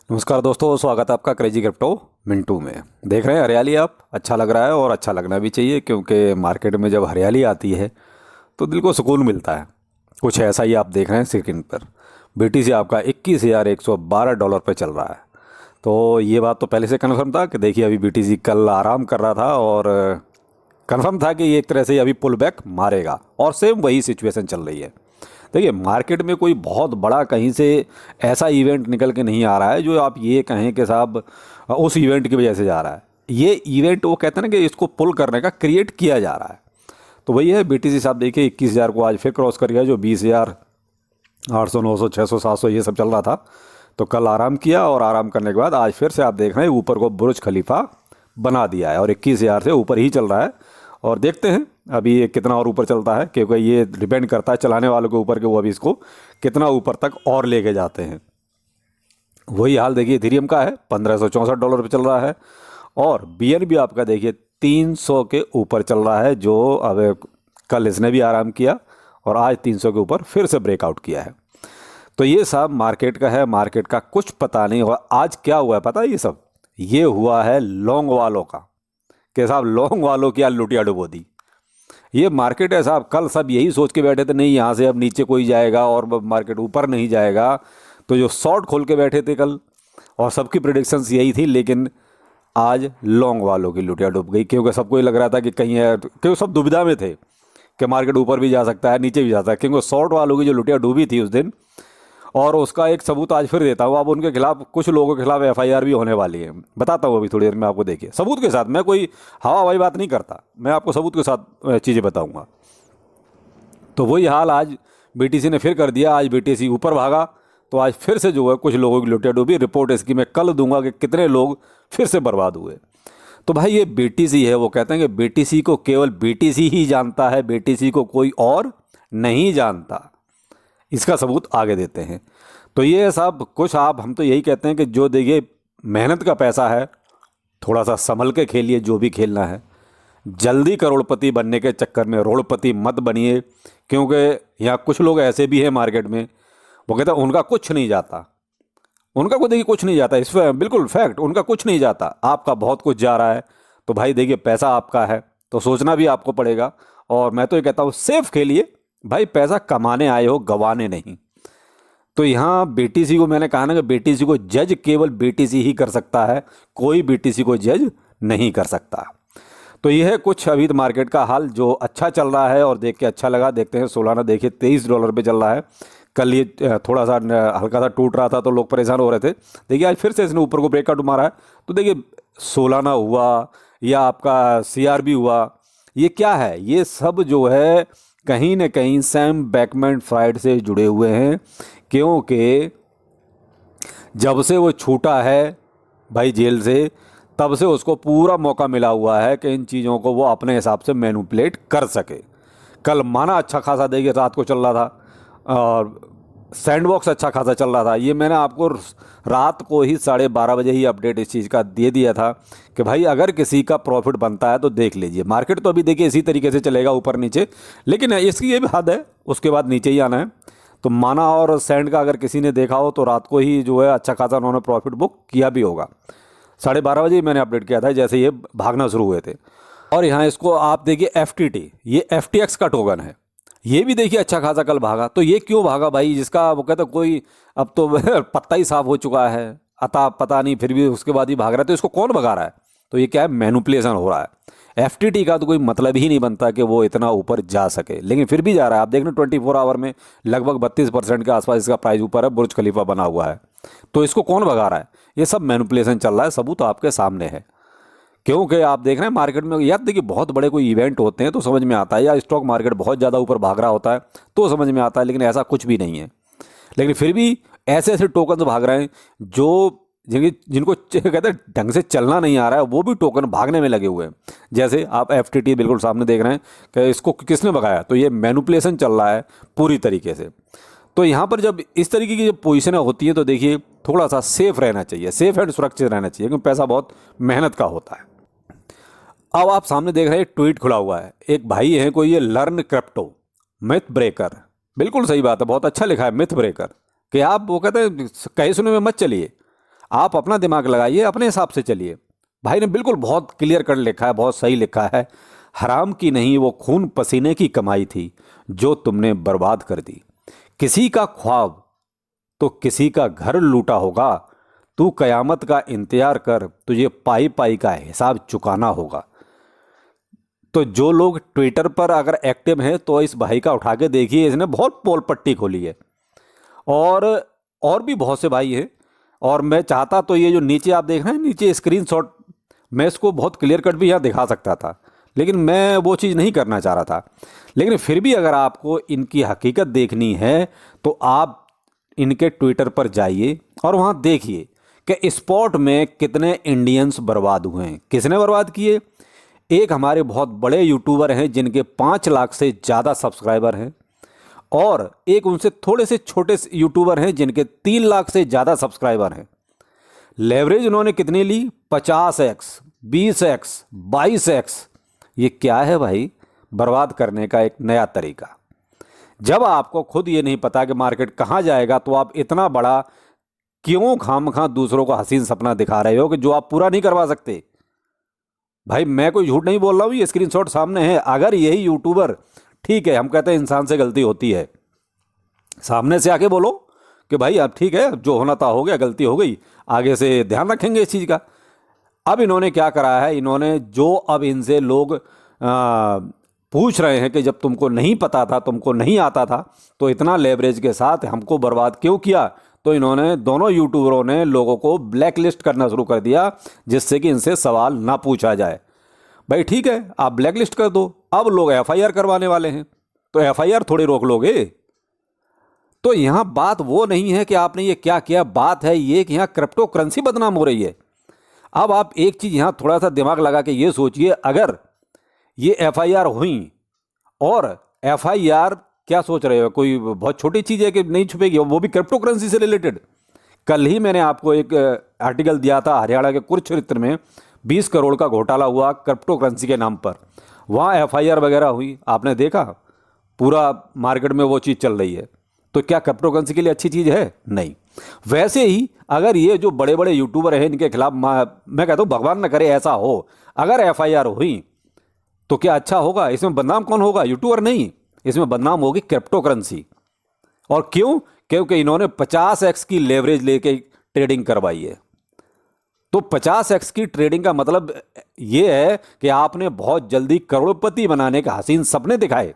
नमस्कार दोस्तों, स्वागत है आपका क्रेजी क्रिप्टो मिंटू में। देख रहे हैं हरियाली आप, अच्छा लग रहा है और अच्छा लगना भी चाहिए, क्योंकि मार्केट में जब हरियाली आती है तो दिल को सुकून मिलता है। कुछ ऐसा ही आप देख रहे हैं स्क्रीन पर। बीटीसी आपका $21,112 पे चल रहा है। तो ये बात तो पहले से कन्फर्म था कि देखिए अभी बीटीसी कल आराम कर रहा था और कन्फर्म था कि ये एक तरह से अभी पुल बैक मारेगा, और सेम वही सिचुएशन चल रही है। देखिए मार्केट में कोई बहुत बड़ा कहीं से ऐसा इवेंट निकल के नहीं आ रहा है जो आप ये कहें कि साहब उस इवेंट की वजह से जा रहा है। ये इवेंट वो कहते हैं ना कि इसको पुल करने का क्रिएट किया जा रहा है। तो वही है, बीटीसी साहब देखिए 21,000 को आज फिर क्रॉस कर गया, जो 20,800 900 600 700 ये सब चल रहा था। तो कल आराम किया और आराम करने के बाद आज फिर से आप देख रहे हैं ऊपर को बुर्ज खलीफा बना दिया है और 21,000 से ऊपर ही चल रहा है। और देखते हैं अभी ये कितना और ऊपर चलता है, क्योंकि ये डिपेंड करता है चलाने वालों के ऊपर कि वो अभी इसको कितना ऊपर तक और लेके जाते हैं। वही हाल देखिए इथेरियम का है, $1,564 पे चल रहा है। और बीएनबी आपका देखिए 300 के ऊपर चल रहा है, जो अब कल इसने भी आराम किया और आज 300 के ऊपर फिर से ब्रेकआउट किया है। तो ये सब मार्केट का है, मार्केट का कुछ पता नहीं हुआ। आज क्या हुआ है पता है? ये हुआ है लॉन्ग वालों का, कि साहब लॉन्ग वालों की आज लुटिया डुबो दी। ये मार्केट है साहब, कल सब यही सोच के बैठे थे नहीं यहाँ से अब नीचे कोई जाएगा और मार्केट ऊपर नहीं जाएगा। तो जो शॉर्ट खोल के बैठे थे कल, और सबकी प्रिडिक्शंस यही थी, लेकिन आज लॉन्ग वालों की लुटिया डूब गई, क्योंकि सबको ये लग रहा था कि कहीं है, क्योंकि सब दुविधा में थे कि मार्केट ऊपर भी जा सकता है नीचे भी जा सकता है, क्योंकि शॉर्ट वालों की जो लुटिया डूबी थी उस दिन। और उसका एक सबूत आज फिर देता हूँ। अब उनके खिलाफ, कुछ लोगों के खिलाफ एफआईआर भी होने वाली है, बताता हूँ अभी थोड़ी देर में आपको। देखिए सबूत के साथ, मैं कोई हवा हवाई बात नहीं करता, मैं आपको सबूत के साथ चीज़ें बताऊँगा। तो वही हाल आज बीटीसी ने फिर कर दिया। आज बीटीसी ऊपर भागा तो आज फिर से जो है कुछ लोगों की लुटिया डूबी। रिपोर्ट इसकी मैं कल दूंगा कि कितने लोग फिर से बर्बाद हुए। तो भाई ये बीटीसी है, वो कहते हैं कि बीटीसी को केवल बीटीसी ही जानता है, बीटीसी को कोई और नहीं जानता। इसका सबूत आगे देते हैं। तो ये साहब कुछ आप, हम तो यही कहते हैं कि जो देखिए मेहनत का पैसा है, थोड़ा सा संभल के खेलिए जो भी खेलना है। जल्दी करोड़पति बनने के चक्कर में रोड़पति मत बनिए, क्योंकि यहाँ कुछ लोग ऐसे भी हैं मार्केट में, वो कहते हैं उनका कुछ नहीं जाता। उनका को देखिए कुछ नहीं जाता, इस बिल्कुल फैक्ट, उनका कुछ नहीं जाता। आपका बहुत कुछ जा रहा है। तो भाई देखिए पैसा आपका है तो सोचना भी आपको पड़ेगा। और मैं तो ये कहता हूँ सेफ खेलिए भाई, पैसा कमाने आए हो, गंवाने नहीं। तो यहाँ बीटीसी को मैंने कहा ना कि बीटीसी को जज केवल बीटीसी ही कर सकता है, कोई बीटीसी को जज नहीं कर सकता। तो यह है कुछ अभी तो मार्केट का हाल जो अच्छा चल रहा है और देख के अच्छा लगा। देखते हैं सोलाना देखिए $23 पे चल रहा है। कल ये थोड़ा सा हल्का सा टूट रहा था तो लोग परेशान हो रहे थे। देखिए आज फिर से इसने ऊपर को ब्रेकआउट मारा है। तो देखिए सोलाना हुआ या आपका सीआरबी हुआ, ये क्या है? ये सब जो है कहीं ना कहीं सैम बैकमैन फ्राइड से जुड़े हुए हैं, क्योंकि जब से वो छूटा है भाई जेल से, तब से उसको पूरा मौका मिला हुआ है कि इन चीज़ों को वो अपने हिसाब से मैनिपुलेट कर सके। कल माना अच्छा खासा देखिए रात को चल रहा था और सैंडबॉक्स अच्छा खासा चल रहा था। ये मैंने आपको रात को ही 12:30 बजे ही अपडेट इस चीज़ का दे दिया था कि भाई अगर किसी का प्रॉफिट बनता है तो देख लीजिए। मार्केट तो अभी देखिए इसी तरीके से चलेगा ऊपर नीचे, लेकिन इसकी ये भी हद है, उसके बाद नीचे ही आना है। तो माना और सैंड का अगर किसी ने देखा हो तो रात को ही जो है अच्छा खासा उन्होंने प्रॉफिट बुक किया भी होगा। 12:30 बजे ही मैंने अपडेट किया था जैसे ये भागना शुरू हुए थे। और यहाँ इसको आप देखिए FTT, ये FTX का टोकन है। ये भी देखिए अच्छा खासा कल भागा। तो ये क्यों भागा भाई? जिसका वो कहता कोई अब तो पत्ता ही साफ हो चुका है, अता पता नहीं, फिर भी उसके बाद ही भाग रहा है। तो इसको कौन भगा रहा है? तो ये क्या है, मैनिपुलेशन हो रहा है। FTT का तो कोई मतलब ही नहीं बनता कि वो इतना ऊपर जा सके, लेकिन फिर भी जा रहा है। आप देख रहे 24 आवर में लगभग 32% के आसपास इसका प्राइस ऊपर है, बुर्ज खलीफा बना हुआ है। तो इसको कौन भगा रहा है? ये सब मैनिपुलेशन चल रहा है, सबूत आपके सामने है। क्योंकि आप देख रहे हैं मार्केट में, यार देखिए बहुत बड़े कोई इवेंट होते हैं तो समझ में आता है, या स्टॉक मार्केट बहुत ज़्यादा ऊपर भाग रहा होता है तो समझ में आता है, लेकिन ऐसा कुछ भी नहीं है। लेकिन फिर भी ऐसे ऐसे टोकन भाग रहे हैं जो जिनको कहते हैं ढंग से चलना नहीं आ रहा है, वो भी टोकन भागने में लगे हुए हैं। जैसे आप FTT बिल्कुल सामने देख रहे हैं कि इसको किसने भगाया, तो ये मैनिपुलेशन चल रहा है पूरी तरीके से। तो यहाँ पर जब इस तरीके की जब पोजीशनें होती हैं तो देखिए थोड़ा सा सेफ रहना चाहिए, सेफ एंड सुरक्षित रहना चाहिए, क्योंकि पैसा बहुत मेहनत का होता है। अब आप सामने देख रहे हैं ट्वीट खुला हुआ है, एक भाई है कोई, ये लर्न क्रिप्टो मिथ ब्रेकर, बिल्कुल सही बात है, बहुत अच्छा लिखा है मिथ ब्रेकर, कि आप वो कहते हैं कहे सुने में मत चलिए। आप अपना दिमाग लगाइए, अपने हिसाब से चलिए। भाई ने बिल्कुल बहुत क्लियर कर लिखा है, बहुत सही लिखा है। हराम की नहीं, वो खून पसीने की कमाई थी जो तुमने बर्बाद कर दी। किसी का ख्वाब तो किसी का घर लूटा होगा। तू कयामत का इंतजार कर, तुझे पाई पाई का हिसाब चुकाना होगा। तो जो लोग ट्विटर पर अगर एक्टिव हैं तो इस भाई का उठा के देखिए, इसने बहुत पोल पट्टी खोली है। और और भी बहुत से भाई हैं। और मैं चाहता तो ये जो नीचे आप देख रहे हैं, नीचे स्क्रीनशॉट, मैं इसको बहुत क्लियर कट भी यहाँ दिखा सकता था, लेकिन मैं वो चीज़ नहीं करना चाह रहा था। लेकिन फिर भी अगर आपको इनकी हकीकत देखनी है तो आप इनके ट्विटर पर जाइए और वहाँ देखिए कि स्पॉट में कितने इंडियंस बर्बाद हुए हैं। किसने बर्बाद किए? एक हमारे बहुत बड़े यूट्यूबर हैं जिनके 5 लाख से ज़्यादा सब्सक्राइबर हैं, और एक उनसे थोड़े से छोटे यूट्यूबर हैं जिनके 3 लाख से ज़्यादा सब्सक्राइबर हैं। लेवरेज उन्होंने कितनी ली? 50x, 20x, 22x। ये क्या है भाई? बर्बाद करने का एक नया तरीका। जब आपको खुद ये नहीं पता कि मार्केट कहाँ जाएगा तो आप इतना बड़ा क्यों खामखा दूसरों को हसीन सपना दिखा रहे हो कि जो आप पूरा नहीं करवा सकते। भाई मैं कोई झूठ नहीं बोल रहा हूँ, ये स्क्रीनशॉट सामने है। अगर यही यूट्यूबर, ठीक है हम कहते हैं इंसान से गलती होती है, सामने से आके बोलो कि भाई अब ठीक है, जो होना था हो गया, गलती हो गई, आगे से ध्यान रखेंगे इस चीज़ का। अब इन्होंने क्या करा है, इन्होंने जो अब इनसे लोग पूछ रहे हैं कि जब तुमको नहीं पता था, तुमको नहीं आता था, तो इतना लेवरेज के साथ हमको बर्बाद क्यों किया? तो इन्होंने, दोनों यूट्यूबरों ने लोगों को ब्लैक लिस्ट करना शुरू कर दिया, जिससे कि इनसे सवाल ना पूछा जाए। भाई ठीक है, आप ब्लैक लिस्ट कर दो, अब लोग एफआईआर करवाने वाले हैं, तो एफआईआर थोड़ी रोक लोगे? तो यहाँ बात वो नहीं है कि आपने ये क्या किया, बात है ये कि यहाँ क्रिप्टो करेंसी बदनाम हो रही है। अब आप एक चीज़ यहाँ थोड़ा सा दिमाग लगा के ये सोचिए, अगर ये एफआईआर हुई, और एफआईआर क्या सोच रहे हो, कोई बहुत छोटी चीज़ है कि नहीं छुपेगी, वो भी क्रिप्टो करेंसी से रिलेटेड। कल ही मैंने आपको एक आर्टिकल दिया था, हरियाणा के कुरुक्षेत्र में 20 करोड़ का घोटाला हुआ क्रिप्टो करेंसी के नाम पर। वहाँ एफआईआर वगैरह हुई, आपने देखा, पूरा मार्केट में वो चीज़ चल रही है। तो क्या क्रिप्टो करेंसी के लिए अच्छी चीज़ है? नहीं। वैसे ही अगर ये जो बड़े बड़े यूट्यूबर हैं, इनके खिलाफ मैं कहता हूँ भगवान न करे ऐसा हो, अगर एफआईआर हुई तो क्या अच्छा होगा? इसमें बदनाम कौन होगा? यूट्यूबर नहीं, इसमें बदनाम होगी क्रिप्टो करेंसी। और क्यों? क्योंकि इन्होंने 50x की लेवरेज लेके ट्रेडिंग करवाई है। तो 50x की ट्रेडिंग का मतलब ये है कि आपने बहुत जल्दी करोड़पति बनाने के हसीन सपने दिखाए।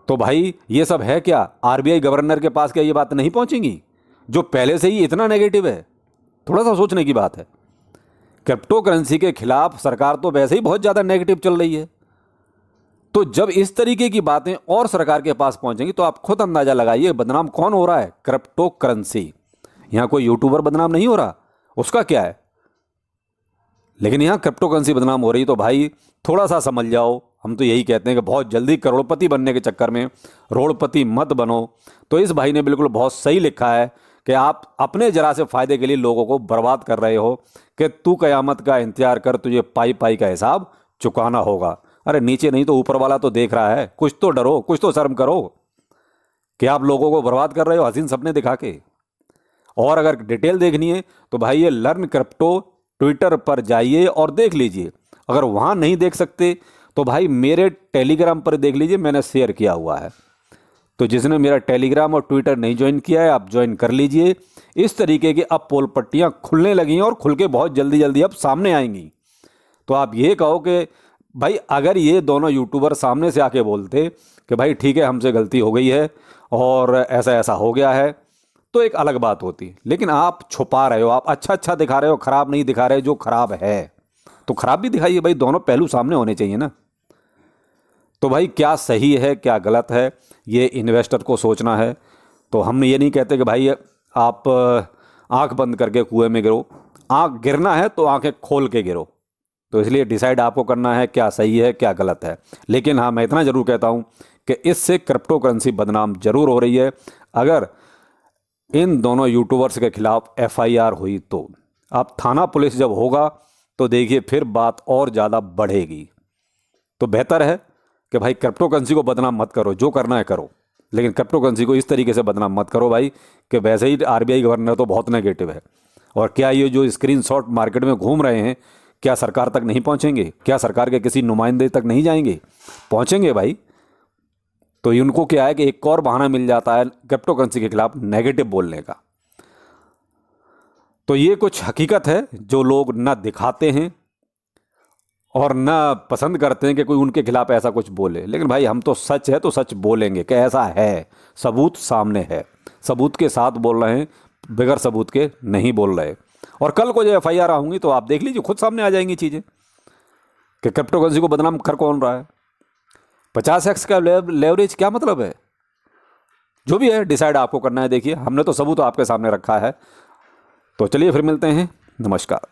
तो भाई ये सब है क्या? आरबीआई गवर्नर के पास क्या ये बात नहीं पहुंचेंगी, जो पहले से ही इतना नेगेटिव है? थोड़ा सा सोचने की बात है। क्रिप्टो करेंसी के खिलाफ सरकार तो वैसे ही बहुत ज़्यादा नेगेटिव चल रही है, तो जब इस तरीके की बातें और सरकार के पास पहुंचेंगी तो आप खुद अंदाजा लगाइए बदनाम कौन हो रहा है? Crypto currency. यहां कोई यूट्यूबर बदनाम नहीं हो रहा, उसका क्या है, लेकिन यहां क्रिप्टो करेंसी बदनाम हो रही। तो भाई थोड़ा सा समझ जाओ। हम तो यही कहते हैं कि बहुत जल्दी करोड़पति बनने के चक्कर में रोड़पति मत बनो। तो इस भाई ने बिल्कुल बहुत सही लिखा है कि आप अपने जरा से फायदे के लिए लोगों को बर्बाद कर रहे हो, कि तू कयामत का इंतजार कर, तुझे पाई पाई का हिसाब चुकाना होगा। अरे नीचे नहीं तो ऊपर वाला तो देख रहा है, कुछ तो डरो, कुछ तो शर्म करो कि आप लोगों को बर्बाद कर रहे हो हसीन सपने दिखा के। और अगर डिटेल देखनी है तो भाई ये लर्न क्रिप्टो ट्विटर पर जाइए और देख लीजिए। अगर वहाँ नहीं देख सकते तो भाई मेरे टेलीग्राम पर देख लीजिए, मैंने शेयर किया हुआ है। तो जिसने मेरा टेलीग्राम और ट्विटर नहीं ज्वाइन किया है, आप ज्वाइन कर लीजिए। इस तरीके की अब पोल पट्टियाँ खुलने लगी हैं और खुल के बहुत जल्दी जल्दी अब सामने आएंगी। तो आप ये कहो कि भाई अगर ये दोनों यूट्यूबर सामने से आके बोलते कि भाई ठीक है हमसे गलती हो गई है और ऐसा ऐसा हो गया है, तो एक अलग बात होती। लेकिन आप छुपा रहे हो, आप अच्छा अच्छा दिखा रहे हो, खराब नहीं दिखा रहे। जो खराब है तो खराब भी दिखाइए भाई, दोनों पहलू सामने होने चाहिए ना। तो भाई क्या सही है क्या गलत है, ये इन्वेस्टर को सोचना है। तो हम ये नहीं कहते कि भाई आप आंख बंद करके कुएं में गिरो, आंख गिरना है तो आंखें खोल के गिरो। तो इसलिए डिसाइड आपको करना है क्या सही है क्या गलत है। लेकिन हाँ, मैं इतना ज़रूर कहता हूँ कि इससे क्रिप्टो करेंसी बदनाम जरूर हो रही है। अगर इन दोनों यूट्यूबर्स के खिलाफ एफआईआर हुई तो अब थाना पुलिस जब होगा तो देखिए फिर बात और ज़्यादा बढ़ेगी। तो बेहतर है कि भाई क्रिप्टो करेंसी को बदनाम मत करो, जो करना है करो, लेकिन क्रिप्टो करेंसी को इस तरीके से बदनाम मत करो भाई कि वैसे ही आरबीआई गवर्नर तो बहुत नेगेटिव है। और क्या ये जो स्क्रीनशॉट मार्केट में घूम रहे हैं, क्या सरकार तक नहीं पहुंचेंगे? क्या सरकार के किसी नुमाइंदे तक नहीं जाएंगे? पहुंचेंगे भाई। तो इनको क्या है कि एक और बहाना मिल जाता है क्रिप्टो करेंसी के खिलाफ नेगेटिव बोलने का। तो ये कुछ हकीकत है जो लोग ना दिखाते हैं और ना पसंद करते हैं कि कोई उनके खिलाफ ऐसा कुछ बोले। लेकिन भाई हम तो सच है तो सच बोलेंगे कि ऐसा है, सबूत सामने है, सबूत के साथ बोल रहे हैं, बगैर सबूत के नहीं बोल रहे। और कल को जो FIR होंगी तो आप देख लीजिए, खुद सामने आ जाएंगी चीज़ें कि क्रिप्टो करेंसी को बदनाम कर कौन रहा है। 50x का लेवरेज क्या मतलब है? जो भी है डिसाइड आपको करना है। देखिए हमने तो सबूत आपके सामने रखा है। तो चलिए फिर मिलते हैं, नमस्कार।